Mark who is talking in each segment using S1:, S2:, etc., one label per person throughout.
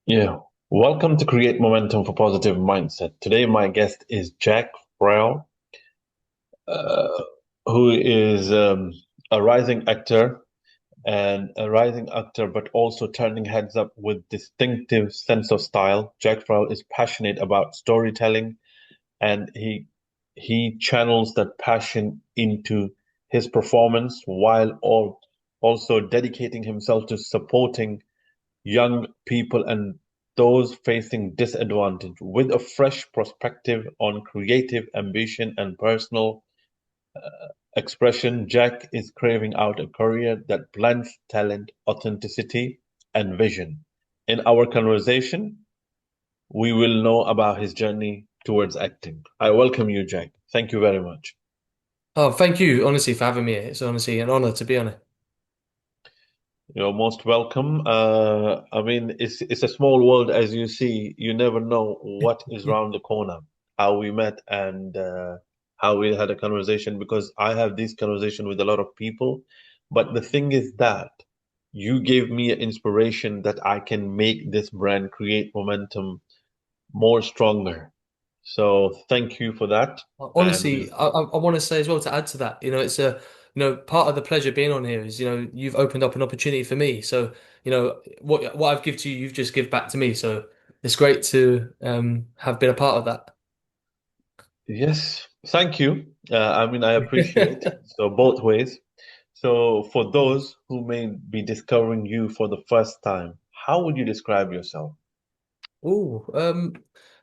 S1: Yeah. Welcome to Create Momentum for Positive Mindset. Today, my guest is Jack Farrell, uh, who is a rising actor but also turning heads up with distinctive sense of style. Jack Farrell is passionate about storytelling, and he channels that passion into his performance while also dedicating himself to supporting young people and those facing disadvantage with a fresh perspective on creative ambition and personal expression. Jack is craving out a career that blends talent, authenticity, and vision. In our conversation, we will know about his journey towards acting. I welcome you, Jack. Thank you very much.
S2: Oh, thank you, honestly, for having me. It's honestly an honor to be on it.
S1: You're most welcome. I mean, it's a small world, as you see. You never know what is around the corner. How we met and how we had a conversation. Because I have this conversation with a lot of people, but the thing is that you gave me an inspiration that I can make this brand create momentum more stronger. So thank you for that. And
S2: Honestly, I want to say as well to add to that, it's part of the pleasure being on here is, you've opened up an opportunity for me. So, what I've given to you, you've just give back to me. So it's great to have been a part of
S1: yes, thank you. I mean, I appreciate
S2: that.
S1: so both ways. So, for those who may be discovering you for the first time, how would you describe yourself?
S2: Oh,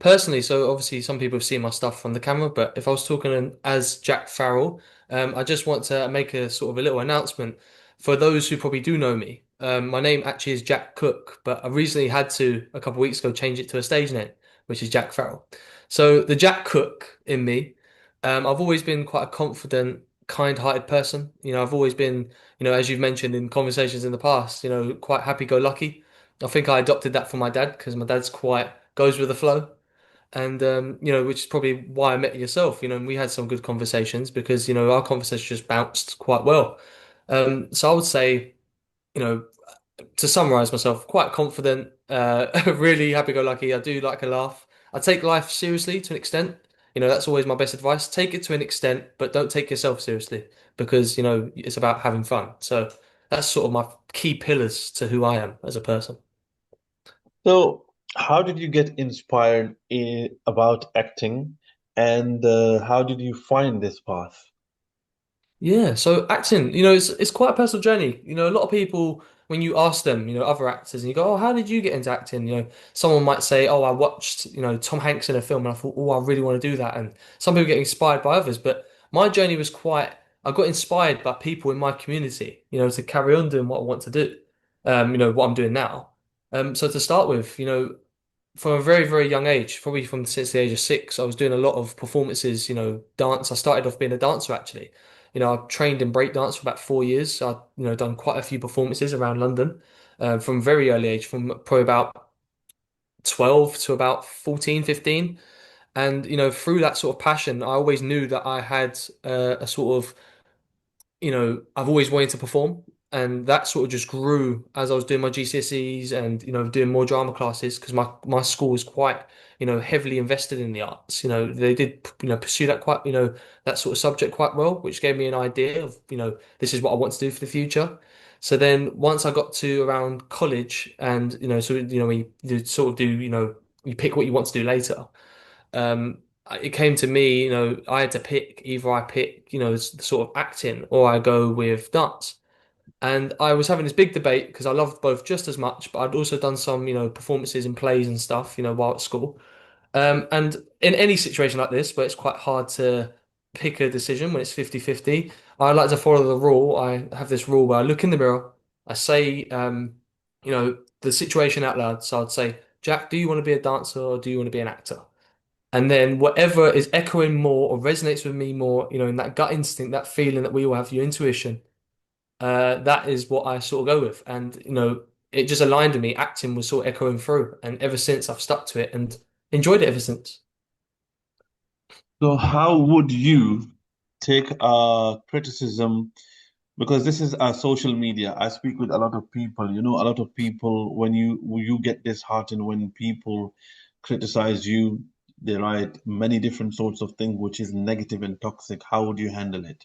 S2: personally, so obviously some people have seen my stuff on the camera, but if I was talking as Jack Farrell, I just want to make a sort of a little announcement for those who probably do know me. My name actually is Jack Cook, but I recently had to a couple of weeks ago change it to a stage name, which is Jack Farrell. So the Jack Cook in me, I've always been quite a confident, kind-hearted person. I've always been, as you've mentioned in conversations in the past, quite happy-go-lucky. I think I adopted that from my dad because my dad's quite goes with the flow, and which is probably why I met yourself. And we had some good conversations because our conversation just bounced quite well. So I would say, you know, to summarize myself, quite confident, really happy-go-lucky. I do like a laugh. I take life seriously to an extent. That's always my best advice. Take it to an extent, but don't take yourself seriously because it's about having fun. So that's sort of my key pillars to who I am as a person.
S1: So, how did you get inspired about acting, and how did you find this path?
S2: Yeah, so acting, it's quite a personal journey. A lot of people when you ask them, other actors, and you go, "Oh, how did you get into acting?" Someone might say, "Oh, I watched, Tom Hanks in a film, and I thought, oh, I really want to do that." And some people get inspired by others, but my journey was I got inspired by people in my community, to carry on doing what I want to do, what I'm doing now. So to start with, from a very, very young age, probably from since the age of 6, I was doing a lot of performances, dance. I started off being a dancer actually. I trained in breakdance for about 4 years. So I, done quite a few performances around London from a very early age, from probably about 12 to about 14, 15. And, through that sort of passion, I always knew that I had a sort of I've always wanted to perform, and that sort of just grew as I was doing my GCSEs and doing more drama classes because my school was quite heavily invested in the arts. They did pursue that quite that sort of subject quite well, which gave me an idea of this is what I want to do for the future. So then once I got to around college and so we sort of do you pick what you want to do later. It came to me, I had to pick either I pick, sort of acting or I go with dance. And I was having this big debate because I loved both just as much, but I'd also done some, performances in plays and stuff, while at school. And in any situation like this, where it's quite hard to pick a decision when it's 50-50, I like to follow the rule. I have this rule where I look in the mirror, I say, the situation out loud. So I'd say, Jack, do you want to be a dancer or do you want to be an actor? And then whatever is echoing more or resonates with me more, in that gut instinct, that feeling that we all have, your intuition, that is what I sort of go with. And, it just aligned with me. Acting was sort of echoing through. And ever since I've stuck to it and enjoyed it ever since.
S1: So, how would you take criticism because this is social media. I speak with a lot of people. You know, a lot of people when you get disheartened when people criticize you, they write many different sorts of things, which is negative and toxic. How would you handle it?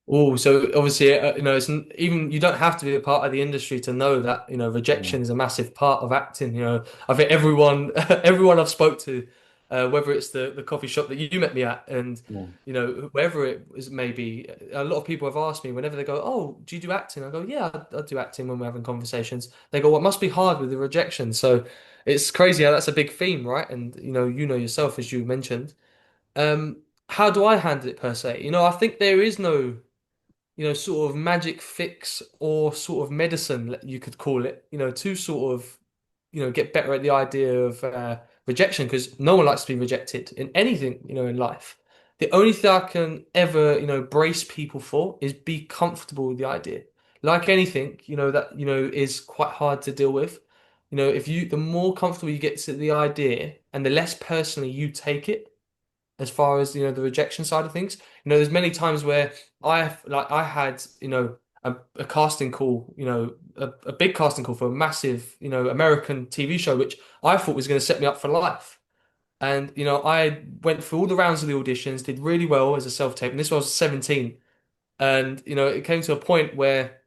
S2: Oh, so obviously, it's even you don't have to be a part of the industry to know that,
S1: Mm,
S2: rejection is a massive part of acting. I think everyone, everyone I've spoke to, whether it's the coffee shop that you met me at, and
S1: mm.
S2: wherever it is, maybe a lot of people have asked me whenever they go, "Oh, do you do acting?" I go, "Yeah, I do acting when we're having conversations." They go, "Well, it must be hard with the rejection." So it's crazy how that's a big theme, right? And you know yourself as you mentioned. How do I handle it per se? I think there is no sort of magic fix or sort of medicine, you could call it, to sort of, get better at the idea of rejection because no one likes to be rejected in anything, in life. The only thing I can ever, brace people for is be comfortable with the idea. Like anything, that, is quite hard to deal with. The more comfortable you get to the idea and the less personally you take it, as far as the rejection side of things. There's many times where I had a casting call, a big casting call for a massive American TV show, which I thought was going to set me up for life. And I went through all the rounds of the auditions, did really well as a self-tape, and this was 17. And it came to a point where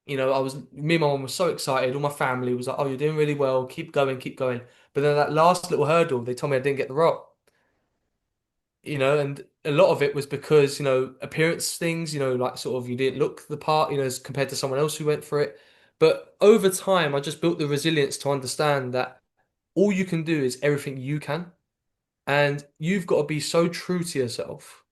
S2: me and my mom was so excited, all my family was like, "Oh, you're doing really well, keep going, keep going." But then that last little hurdle, they told me I didn't get the role. And a lot of it was because, appearance things, like sort of you didn't look the part, as compared to someone else who went for it. But over time, I just built the resilience to understand that all you can do is everything you can. And you've got to be so true to yourself.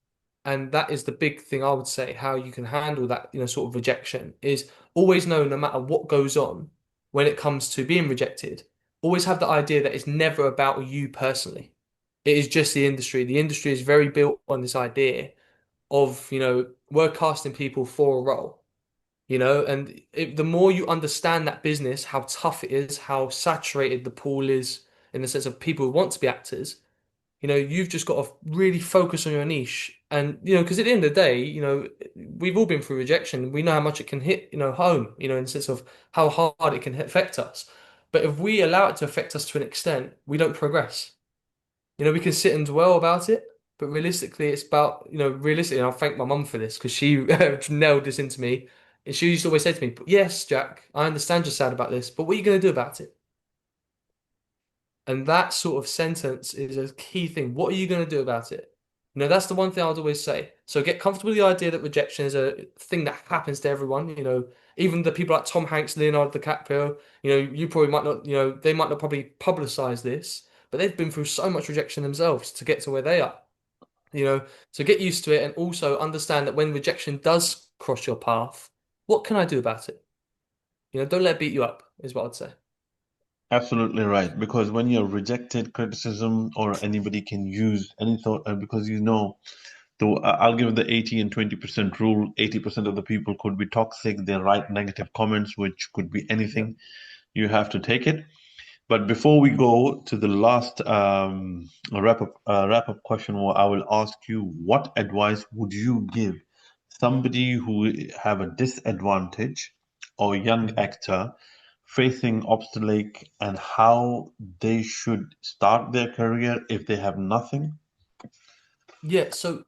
S2: And that is the big thing I would say, how you can handle that, sort of rejection is always know no matter what goes on when it comes to being rejected, always have the idea that it's never about you personally. It is just the industry. The industry is very built on this idea of, we're casting people for a role, and the more you understand that business, how tough it is, how saturated the pool is in the sense of people who want to be actors, you've just got to really focus on your niche. And, because at the end of the day, we've all been through rejection. We know how much it can hit, home, in the sense of how hard it can affect us. But if we allow it to affect us to an extent, we don't progress. We can sit and dwell about it, but realistically, it's about, realistically, and I'll thank my mum for this because she nailed this into me. And she used to always say to me, "Yes, Jack, I understand you're sad about this, but what are you going to do about it?" And that sort of sentence is a key thing. What are you going to do about it? That's the one thing I would always say. So get comfortable with the idea that rejection is a thing that happens to everyone. Even the people like Tom Hanks, Leonardo DiCaprio, you probably might not, they might not probably publicize this, but they've been through so much rejection themselves to get to where they are. So get used to it and also understand that when rejection does cross your path, what can I do about it? Don't let it beat you up, is what I'd say.
S1: Absolutely right. Because when you're rejected, criticism or anybody can use any thought, because though I'll give the 80 and 20% rule. 80% of the people could be toxic. They write negative comments, which could be
S2: Yeah.
S1: anything. You have to take it. But before we go to the last wrap up question, I will ask you, what advice would you give somebody who have a disadvantage or young
S2: Mhm.
S1: actor facing obstacle and how they should start their career if they have nothing?
S2: Yeah, so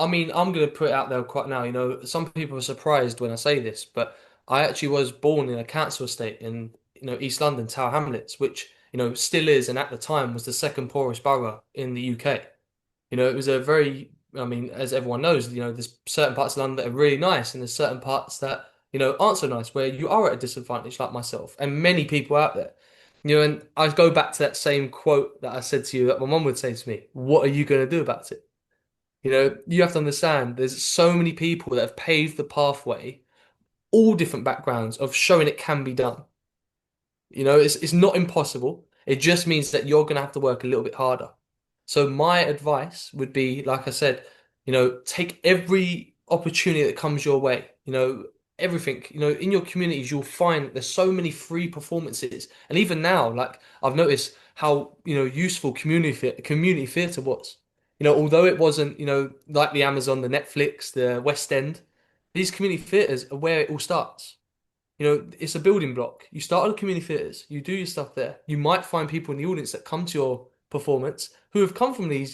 S2: I mean, I'm going to put it out there quite now. Some people are surprised when I say this, but I actually was born in a council estate in, East London, Tower Hamlets, which, still is, and at the time was the second poorest borough in the UK. It was a very, I mean, as everyone knows, there's certain parts of London that are really nice, and there's certain parts that, aren't so nice, where you are at a disadvantage, like myself, and many people out there. And I go back to that same quote that I said to you that my mum would say to me, "What are you going to do about it?" You have to understand there's so many people that have paved the pathway, all different backgrounds of showing it can be done. It's not impossible. It just means that you're gonna have to work a little bit harder. So my advice would be, like I said, take every opportunity that comes your way. Everything. In your communities, you'll find there's so many free performances. And even now, like I've noticed how, useful community theatre was. Although it wasn't, like the Amazon, the Netflix, the West End, these community theatres are where it all starts. You know, it's a building block. You start at the community theatres, you do your stuff there. You might find people in the audience that come to your performance who have come from these,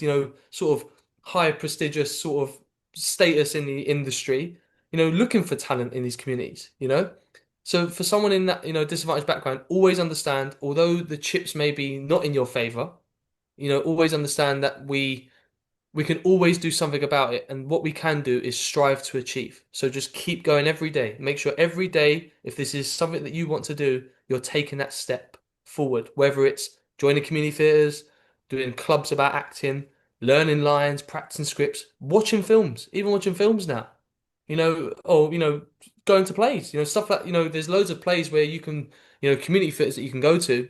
S2: sort of high prestigious sort of status in the industry, looking for talent in these communities. So for someone in that, disadvantaged background, always understand, although the chips may be not in your favor, always understand that we can always do something about it. And what we can do is strive to achieve. So just keep going every day. Make sure every day, if this is something that you want to do, you're taking that step forward, whether it's joining community theatres, doing clubs about acting, learning lines, practicing scripts, watching films, even watching films now, or, going to plays, stuff like, there's loads of plays where you can, community theatres that you can go to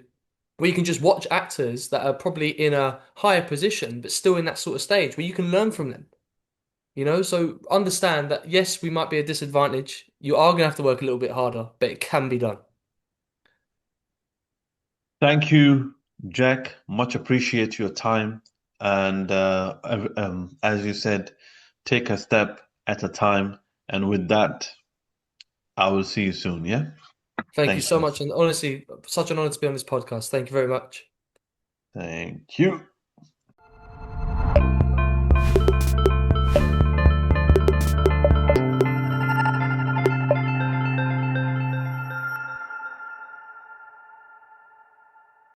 S2: where you can just watch actors that are probably in a higher position, but still in that sort of stage where you can learn from them. So understand that yes, we might be a disadvantage. You are going to have to work a little bit harder, but it can be done.
S1: Thank you, Jack. Much appreciate your time. And as you said, take a step at a time. And with that, I will see you soon. Yeah.
S2: Thank you
S1: Thank
S2: so
S1: you.
S2: much. And honestly, such an honor to be on this podcast. Thank you very much.
S1: Thank you.